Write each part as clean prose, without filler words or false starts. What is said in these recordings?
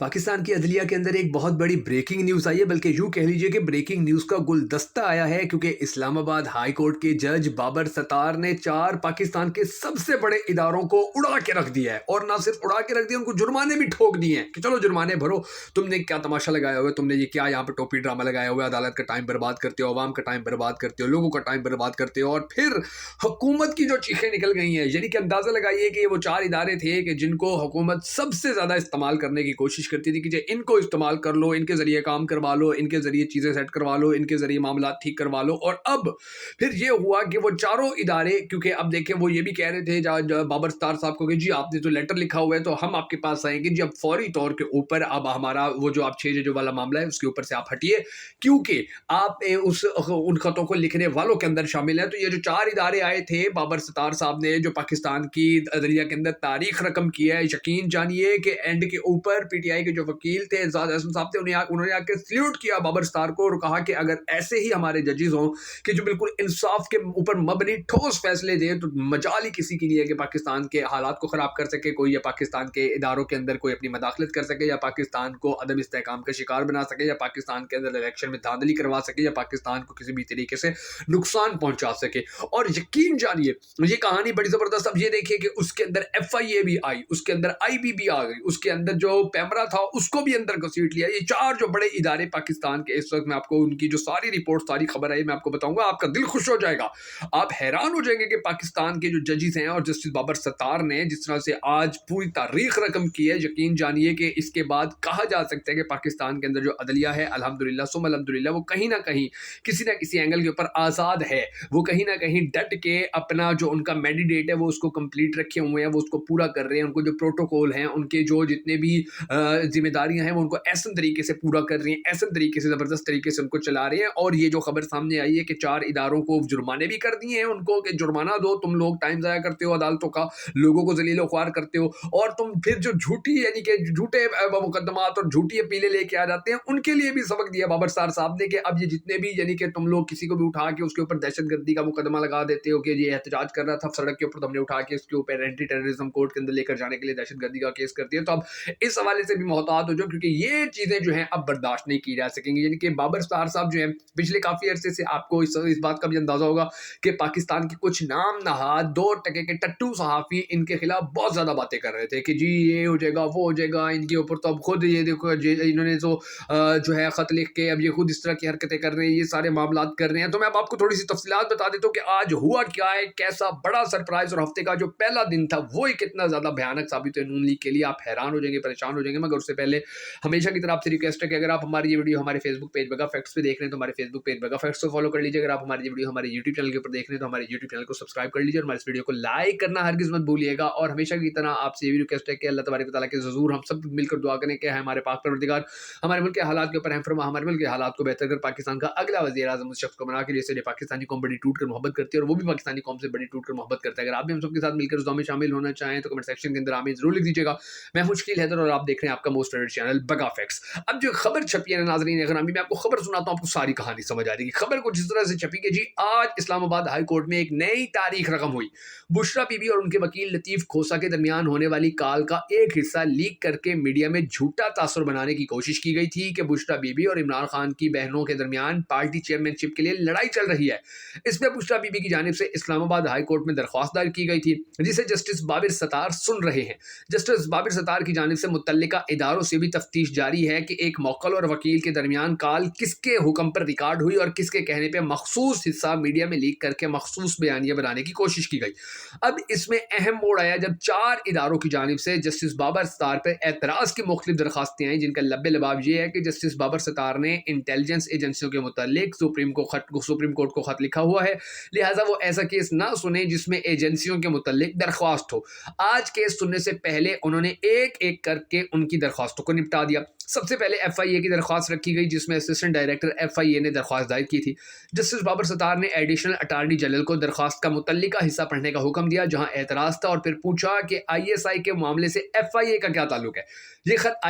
पाकिस्तान की अदलिया के अंदर एक बहुत बड़ी ब्रेकिंग न्यूज़ आई है, बल्कि यूँ कह लीजिए कि ब्रेकिंग न्यूज़ का गुलदस्ता आया है, क्योंकि इस्लामाबाद हाई कोर्ट के जज बाबर सत्तार ने 4 पाकिस्तान के सबसे बड़े इदारों को उड़ा के रख दिया है। और ना सिर्फ उड़ा के रख दिया, उनको जुर्माने भी ठोक दिए हैं कि चलो जुर्माने भरो, तुमने क्या तमाशा लगाया हुआ है, तुमने ये क्या यहाँ पर टोपी ड्रामा लगाया हुआ है, अदालत का टाइम बर्बाद करते हो, अवाम का टाइम बर्बाद करते हो, लोगों का टाइम बर्बाद करते हो। और फिर हुकूमत की जो चीखें निकल गई हैं, यानी कि अंदाज़ा लगाइए कि ये वो 4 इदारे थे कि जिनको हुकूमत सबसे ज़्यादा इस्तेमाल करने की कोशिश करती थी कि जे इनको इस्तेमाल कर लो, इनके ज़रिए काम करवा लो, इनके ज़रिए चीज़ें सेट करवा लो, इनके ज़रिए मामला ठीक करवा लो। और अब फिर ये हुआ कि वो चारों इदारे, क्योंकि अब देखें वो ये भी कह रहे थे बाबर सत्तार साहब को कि जी आपने जो लेटर लिखा हुआ है तो हम आपके पास आएंगे जी, अब फौरी तौर के ऊपर अब हमारा वो जो आप 6 जजों वाला मामला है उसके ऊपर से आप हटिए, क्योंकि आप उन खतों को लिखने वालों के अंदर शामिल हैं। तो ये जो 4 इदारे आए थे, बाबर सत्तार साहब ने जो पाकिस्तान की अदलिया के अंदर तारीख रकम की है, यकीन जानिए कि एंड के ऊपर पीटीआई के जो वकील थे एजाज अहसन साहब थे, उन्होंने आके सल्यूट किया बाबर सत्तार को और कहा कि अगर ऐसे ही हमारे जजेस हों कि जो बिल्कुल इंसाफ के ऊपर मबनी ठोस फैसले दें, तो मजाल ही किसी की नहीं है कि पाकिस्तान के हालात को ख़राब कर सके कोई, या पाकिस्तान के इदारों के अंदर कोई अपनी मदाखलत कर सके, या पाकिस्तान को अदम इस्तेहकाम का शिकार बना सके, या पाकिस्तान के अंदर इलेक्शन में धांधली करवा सके, या पाकिस्तान को किसी भी तरीके से नुकसान पहुंचा सके। और यकीन जानिए ये कहानी बड़ी ज़बरदस्त। अब ये देखिए कि उसके अंदर FIA भी आई, उसके अंदर IB भी आ गई, उसके अंदर जो पैमरा था उसको भी अंदर घसीट लिया। ये 4 जो बड़े इदारे पाकिस्तान के इस वक्त, मैं आपको उनकी जो सारी रिपोर्ट सारी खबर आई मैं आपको बताऊंगा, आपका दिल खुश हो जाएगा। आप हैरान हो जाएंगे कि पाकिस्तान के जो जजेस हैं और जस्टिस बाबर सत्तार ने जिस तरह से आज पूरी तारीख रकम की है, यकीन जानिए कि इसके बाद कहा जा सकता है कि पाकिस्तान के अंदर जो अदलिया है अल्हम्दुलिल्लाह सुम अल्हम्दुलिल्लाह वो कहीं ना कहीं किसी ना किसी एंगल के ऊपर आज़ाद है। वो कहीं ना कहीं डट के अपना जो उनका मैंडेट है वो उसको कंप्लीट रखे हुए हैं, वो उसको पूरा कर रहे हैं। उनको जो प्रोटोकॉल हैं, उनके जो जितने भी जिम्मेदारियां हैं वो उनको ऐसे तरीके से पूरा कर रही हैं, ऐसे तरीके से ज़बरदस्त तरीके से उनको चला रहे हैं। और ये जो खबर सामने आई है कि 4 इदारों को जुर्माने भी कर दिए हैं उनको कि जुर्माना दो, तुम लोग टाइम ज़ाया करते हो अदालतों का, लोगों को जलीलो ख्वार करते हो, और तुम फिर जो झूठी यानी कि झूठे मुकदमात और झूठी अपीलें लेके आ जाते हैं, उनके लिए भी सबक दिया बाबर सत्तार साहब ने कि अब ये जितने भी यानी कि तुम लोग किसी को भी उठा के उसके ऊपर दहशतगर्दी का मुकदमा लगा देते हो कि ये एहतजाज कर रहा था सड़क के ऊपर, तो हमने उठा के उसके ऊपर एंटी टेररिज्म कोर्ट के अंदर लेकर जाने के लिए दहशतगर्दी का केस कर दिया। तो अब इस हवाले से भी मोहतात हो जाओ, क्योंकि ये चीज़ें जो हैं अब बर्दाश्त नहीं की जा सकेंगी। यानी कि बाबर सत्तार साहब जो हैं पिछले काफ़ी अरसे से, आपको इस बात का भी अंदाज़ा होगा कि पाकिस्तान के कुछ नाम नहाद 2 टके के टट्टू सहाफ़ी इनके खिलाफ बहुत ज़्यादा बातें कर रहे थे कि जी ये हो जाएगा वो हो जाएगा इनके ऊपर, तो अब खुद ये देखो इन्होंने जो है ख़त लिख के अब ये खुद इस तरह की हरकतें कर रहे हैं, ये सारे मामलात कर रहे हैं। तो मैं अब आपको थोड़ी सी तफसीलात बता देता हूँ कि आज हुआ क्या है, कैसा बड़ा सरप्राइज़। और हफ्ते का जो पहला दिन था वो ही कितना ज़्यादा भयानक साबित है नून लीग के लिए, आप हैरान हो जाएंगे, परेशान हो जाएंगे। मगर उससे पहले हमेशा की तरह आपसे रिक्वेस्ट है कि अगर आप हमारी ये वीडियो हमारे फेसबुक पेज बगा फैक्ट्स पे देख रहे हैं तो हमारे फेसबुक पेज बगा फैक्ट्स को फॉलो कर लीजिए। अगर आप हमारी ये वीडियो हमारे यूट्यूब चैनल के ऊपर देख रहे हैं तो हमारे यूट्यूब चैनल को सब्सक्राइब कर लीजिए और हमारे इस वीडियो को लाइक करना हरगिज़ मत भूलिएगा। और हमेशा की तरह आपसे ये भी रिक्वेस्ट है कि अल्लाह तबारक व तआला के ज़रूर हम सब मिलकर दुआ करें कि हमारे पाक परवरदिगार हमारे मुल्क के हालात के ऊपर रहम फरमा, हमारे मुल्क के हालात को बेहतर कर पाकिस्तान का अगला वज़ीर आज़म उस शख्स को बना के जैसे पाकिस्तानी कौम बड़ी टूट कर मोहब्बत करती है और वो भी पाकिस्तानी कौम से बड़ी टूट कर मोहब्बत करता है। अगर आप भी हम सबके साथ मिलकर उस दुआ में शामिल होना चाहें तो कमेंट सेक्शन के अंदर आमीन ज़रूर लिख दीजिएगा। मैं मुश्किल हैदर और आप देख रहे हैं आपका मोस्ट फेवरेट चैनल बगा फैक्ट्स। अब जो खबर छपी है नाज़रीन इकरामी, मैं आपको खबर सुनाता हूँ, आपको सारी कहानी समझ आ जाएगी। खबर कुछ इस तरह से छपी कि जी आज इस्लामाबाद हाई कोर्ट में एक नई तारीख रकम हुई। बुशरा बीबी और उनके वकील लतीफ़ खोसा के दरमियान होने वाली कॉल का एक हिस्सा लीक करके मीडिया में झूठा तासुर बनाने की कोशिश की गई थी कि बुशरा बीबी और इमरान खान की बहनों के दरमियान पार्टी चेयरमैनशिप के लिए लड़ाई चल रही है। इसमें बुशरा बीबी की जानिब से इस्लामाबाद हाई कोर्ट में दरख्वास्त दायर की गई थी, जिसे जस्टिस बाबर सत्तार सुन रहे हैं। जस्टिस बाबर सत्तार की जानिब से मुतल्लिका इदारों से भी तफ्तीश जारी है कि एक मौक्कल और वकील के दरमियान कॉल किसके हुक्म पर रिकॉर्ड हुई और किसके कहने पर मखसूस हिस्सा मीडिया में लीक करके मखसूस बयानिया बनाने की कोशिश की गई। अब इसमें अहम मोड़ आया जब 4 इदारों की जानिब से जस्टिस बाबर सत्तार पर एतराज़ की मुख्तलिफ दरखास्तें आई, जिनका लब्बे लबाब ये है कि जस्टिस बाबर सत्तार ने इंटेलिजेंस एजेंसियों के मुतालिक सुप्रीम कोर्ट को खत लिखा हुआ है, लिहाजा वो ऐसा केस ना सुने जिसमें एजेंसियों के मुतालिक दरख्वास्त हो। आज केस सुनने से पहले उन्होंने एक एक करके उनकी दरख्वास्तों को निपटा दिया। सबसे पहले FIA की दरख्वास्त रखी गई, जिसमें असिस्टेंट डायरेक्टर FIA ने दरख्वास्त दायर की थी। जस्टिस बाबर सत्तार ने एडिशनल अटार्नी जनरल को दरख्वास्त का मुतल्लिका हिस्सा पढ़ने का हुक्म दिया, जहां एतराज़ था, और फिर पूछा कि ISI के मामले से FIA का क्या ताल्लुक है, ये खत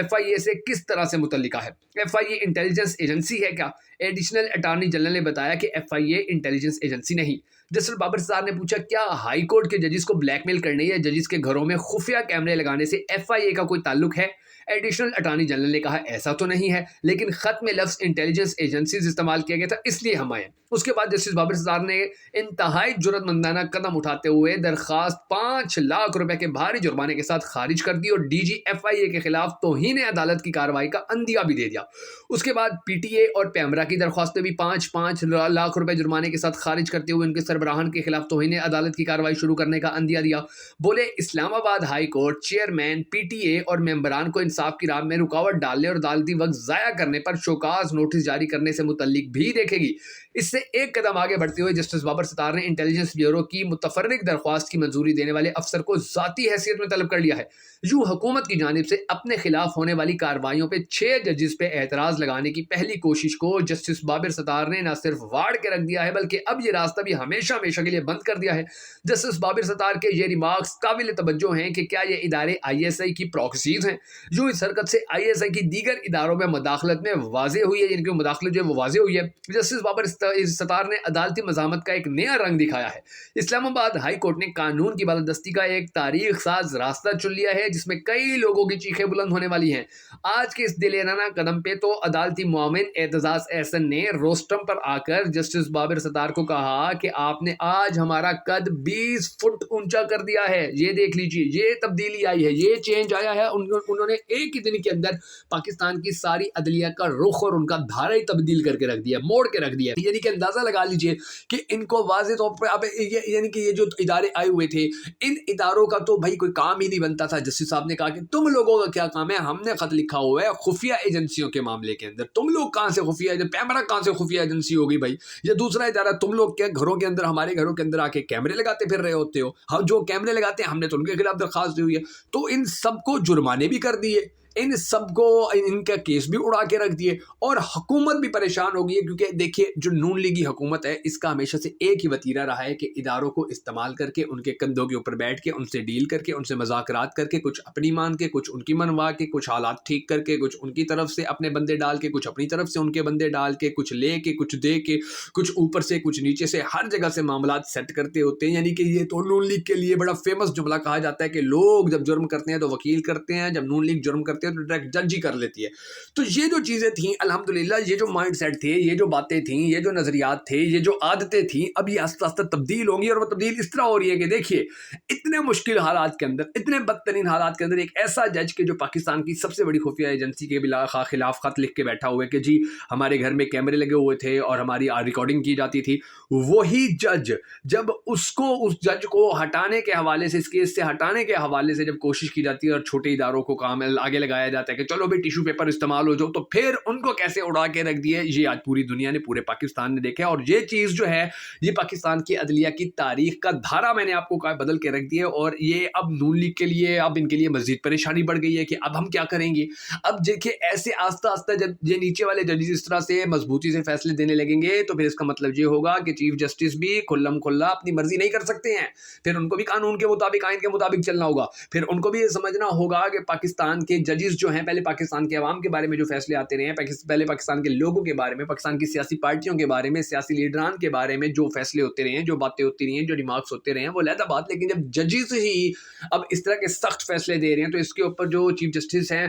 FIA से किस तरह से मुतल्लिका है, FIA इंटेलिजेंस एजेंसी है क्या? एडिशनल अटार्नी जनरल ने बताया कि FIA इंटेलिजेंस एजेंसी नहीं। जस्टिस बाबर सत्तार ने पूछा क्या हाई कोर्ट के जजेस को ब्लैकमेल करने या जजेस के घरों में खुफिया कैमरे लगाने से FIA का कोई ताल्लुक है? एडिशनल अटॉर्नी जनरल ने कहा ऐसा तो नहीं है, लेकिन खत में लफ्ज इंटेलिजेंस एजेंसीज इस्तेमाल किया गया था, इसलिए हम आए। उसके बाद जस्टिस बाबर सत्तार ने इंतहाई जुर्रतमंदाना कदम उठाते हुए दरखास्त 5 लाख रुपए के भारी जुर्माने के साथ खारिज कर दी और DGFIA के खिलाफ तौहीन अदालत की कार्रवाई का अंदिया भी दे दिया। उसके बाद PTA और पैमरा की दरख्वास्तें भी 5-5 लाख रुपए जुर्माने के साथ खारिज करते हुए उनके सरबराहान के खिलाफ तौहीन अदालत की कार्रवाई शुरू करने का अंदिया दिया। बोले Islamabad high court chairman, PTA और मेंबरान को इंसाफ की राह में रुकावट डालने और अदालती वक्त जाया करने पर शोकाज नोटिस जारी करने से मुतल्लिक भी देखेगी। इससे एक कदम आगे बढ़ते हुए जस्टिस बाबर सत्तार ने इंटेलिजेंस ब्यूरो की मुतफर्रिक दरख्वास्त की मंजूरी देने वाले अफसर को जाती हैसियत में तलब कर लिया है। यूं हुकूमत की जानिब से अपने खिलाफ होने वाली कार्रवाइयों पे 6 जजेस पे एतराज लगाने की पहली कोशिश को जस्टिस बाबर सत्तार ने न सिर्फ वाड़ के रख दिया है, बल्कि अब ये रास्ता भी हमेशा हमेशा के लिए बंद कर दिया है। जस्टिस बाबर सत्तार के ये रिमार्क्स काबिल तवज्जो हैं कि क्या ये इदारे ISI की प्रॉक्सीज हैं। यूं इस हरकत से ISI की दीगर इदारों में मदाखलत में वाजे हुई है, जिनकी मदाखलत जो है वो वाजे हुई है। जस्टिस बाबर सत्तार ने अदालती मज़ामत का एक नया रंग दिखाया है। इस्लामाबाद हाई कोर्ट ने कानून की बालादस्ती का एक तारीख साज रास्ता चुन लिया है, जिसमें कई लोगों की चीखें बुलंद होने वाली हैं। आज के इस दिलेराना कदम पे तो अदालती मुआविन एतजाज एहसन ने रोस्टम पर आकर जस्टिस बाबर सत्तार को कहा कि आपने आज हमारा कद 20 फुट ऊंचा कर दिया है, ये देख लीजिए, ये तब्दीली आई है, ये चेंज आया है। उन्होंने एक ही दिन के अंदर पाकिस्तान की सारी अदलिया का रुख और उनका धारा ही तब्दील करके रख दिया, मोड़ के रख दिया। यानी कि अंदाजा लगा लीजिए कि इनको वाज़े तौर पर अब यानी कि ये जो इदारे आए हुए थे, इन इदारों का तो भाई कोई काम ही नहीं बनता था। जस्टिस साहब ने कहा कि तुम लोगों का क्या काम है, हमने खत लिखा हुआ है खुफिया एजेंसियों के मामले के अंदर, तुम लोग कहाँ से खुफिया, पैमरा कहाँ से खुफिया एजेंसी होगी भाई, ये दूसरा इदारा, तुम लोग क्या घरों के अंदर, हमारे घरों के अंदर आके कैमरे लगाते फिर रहे होते हो। हम जो कैमरे लगाते हैं हमने तो उनके खिलाफ दरखास्त दी हुई है। तो इन सबको जुर्माने भी कर दिए, इन सबको इनका केस भी उड़ा के रख दिए और हुकूमत भी परेशान हो गई है। क्योंकि देखिए जो नून लीगी हुकूमत है, इसका हमेशा से एक ही वतीरा रहा है कि इदारों को इस्तेमाल करके, उनके कंधों के ऊपर बैठ के उनसे डील करके, उनसे मज़ाकरात करके, कुछ अपनी मान के, कुछ उनकी मनवा के, कुछ हालात ठीक करके, कुछ उनकी तरफ से अपने बंदे डाल के, कुछ अपनी तरफ से उनके बंदे डाल के, कुछ ले के, कुछ दे के, कुछ ऊपर से कुछ नीचे से, हर जगह से मामलात सेट करते होते हैं। यानी कि ये तो नून लीग के लिए बड़ा फेमस जुमला कहा जाता है कि लोग जब जुर्म करते हैं तो वकील करते हैं, जब नून लीग जुर्म करते हैं तो डायरेक्ट जज ही कर लेती है। तो ये जो चीजें थी अल्हम्दुलिल्लाह, ये जो माइंड सेट थे, ये जो बातें थी, ये जो नजरियात थे, ये जो आदतें थी, अब ये आस्ते आस्ते तब्दील होंगी। और वो तब्दील इस तरह हो रही है कि देखिए इतने मुश्किल हालात के अंदर, इतने बदतरीन हालात के अंदर एक ऐसा जज के जो पाकिस्तान की सबसे बड़ी खुफिया एजेंसी के खिलाफ खत लिख के बैठा हुआ है कि जी हमारे घर में कैमरे लगे हुए थे और हमारी रिकॉर्डिंग की जाती थी, वही जज जब उसको, उस जज को हटाने के हवाले से, इस केस से हटाने के हवाले से जब कोशिश की जाती है और छोटे इदारों को काम आगे लगाया जाता है कि चलो भाई टिश्यू पेपर इस्तेमाल हो जाओ, तो फिर उनको कैसे उड़ा के रख दिए, ये आज पूरी दुनिया ने, पूरे पाकिस्तान ने देखा। और ये चीज़ जो है ये पाकिस्तान की अदलिया की तारीख का धारा मैंने आपको कहा बदल के रख दिया। और ये अब नून लीग के लिए, अब इनके लिए मजीद परेशानी बढ़ गई है कि अब हम क्या करेंगे। अब देखिए ऐसे आस्ता आस्ता जब ये नीचे वाले जजेस इस तरह से मजबूती से फैसले देने लगेंगे तो फिर इसका मतलब ये होगा कि चीफ जस्टिस भी खुल्लम खुल्ला अपनी मर्जी नहीं कर सकते हैं, फिर उनको भी कानून के मुताबिक, आइन के मुताबिक चलना होगा। फिर उनको भी ये समझना होगा कि पाकिस्तान के जजेस जो हैं, पहले पाकिस्तान के अवाम के बारे में जो फैसले आते रहे हैं, पहले पाकिस्तान के लोगों के बारे में, पाकिस्तान की सियासी पार्टियों के बारे में, सियासी लीडरान के बारे में जो फैसले होते रहे हैं, जो बातें होती रही हैं, जो रिमार्क्स होते रहे हैं, वो अलग बात। लेकिन जब जजेस ही अब इस तरह के सख्त फैसले दे रहे हैं तो इसके ऊपर जो चीफ जस्टिस हैं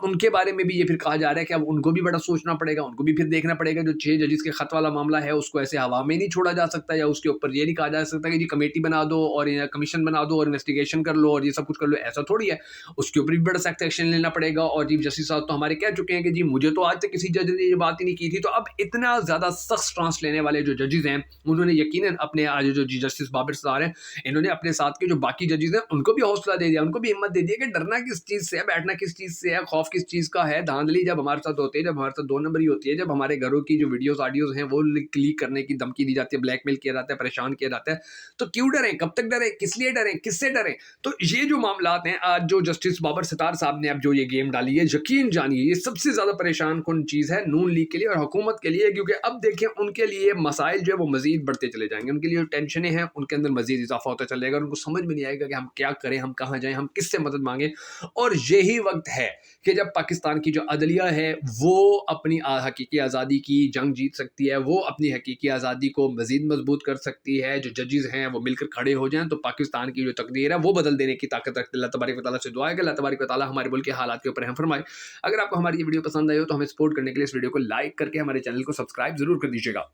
उनके बारे में भी ये फिर कहा जा रहा है कि अब उनको भी बड़ा सोचना पड़ेगा, उनको भी फिर देखना पड़ेगा। जो 6 जजेस के खत वाला मामला है उसको ऐसे हवा में नहीं छोड़ा जा सकता, या उसके ऊपर ये नहीं कहा जा सकता कि जी कमेटी बना दो और कमीशन बना दो और इन्वेस्टिगेशन कर लो और ये सब कुछ कर लो, ऐसा थोड़ी है। उसके ऊपर भी बड़ा सख्त एक्शन लेना पड़ेगा। और चीफ जस्टिस साहब तो हमारे कह चुके हैं कि जी मुझे तो आज तक किसी जज ने ये बात ही नहीं की थी। तो अब इतना ज़्यादा सख्त स्टांस लेने वाले जो जजेस हैं उन्होंने यकीनन अपने आज जो जस्टिस बाबर सत्तार हैं, इन्होंने अपने साथ के जो बाकी जजेस हैं उनको भी हौसला दे दिया, उनको भी हिम्मत दे दिया कि डरना किस चीज़ से है, बैठना किस चीज़ से है, खौफ किस चीज़ का है। धांधली जब हमारे साथ होती है, जब हमारे साथ 2 नंबरी होती है, जब हमारे घरों की जो वीडियोस ऑडियोज हैं वो लीक करने की धमकी दी जाती है, ब्लैकमेल किया जाता है, परेशान किया जाता है, तो क्यों डरें, कब तक डरें, किस लिए डरें, किससे डरें। तो ये जो मामलात हैं, आज जो जस्टिस बाबर सत्तार साहब ने अब जो ये गेम डाली है, यकीन जानिए ये सबसे ज़्यादा परेशान कुन चीज़ है नून लीग के लिए और हुकूमत के लिए। क्योंकि अब देखिए उनके लिए मसाइल जो है वो मजीद बढ़ते चले जाएंगे, उनके लिए जो टेंशनें हैं उनके अंदर मजीद इजाफा होता चलेगा, उनको समझ में नहीं आएगा कि हम क्या करें, हम कहाँ जाएं, हम किससे मदद मांगें। और यही वक्त है कि जब पाकिस्तान की जो अदलिया है वो अपनी हकीकी आज़ादी की जंग जीत सकती है, वो अपनी हकीकी आज़ादी को मजीद मजबूत कर सकती है। जो जजेस हैं वो मिलकर खड़े हो जाएं तो पाकिस्तान की जो तकदीर है वो बदल देने की ताकत रखते। अल्लाह तबारक व तआला से दुआ है कि अल्लाह तबारक व तआला हमारे मुल्क के हालात के ऊपर हम फरमाए। अगर आपको हमारी ये वीडियो पसंद आई हो तो हमें सपोर्ट करने के लिए इस वीडियो को लाइक करके हमारे चैनल को सब्सक्राइब जरूर कर दीजिएगा।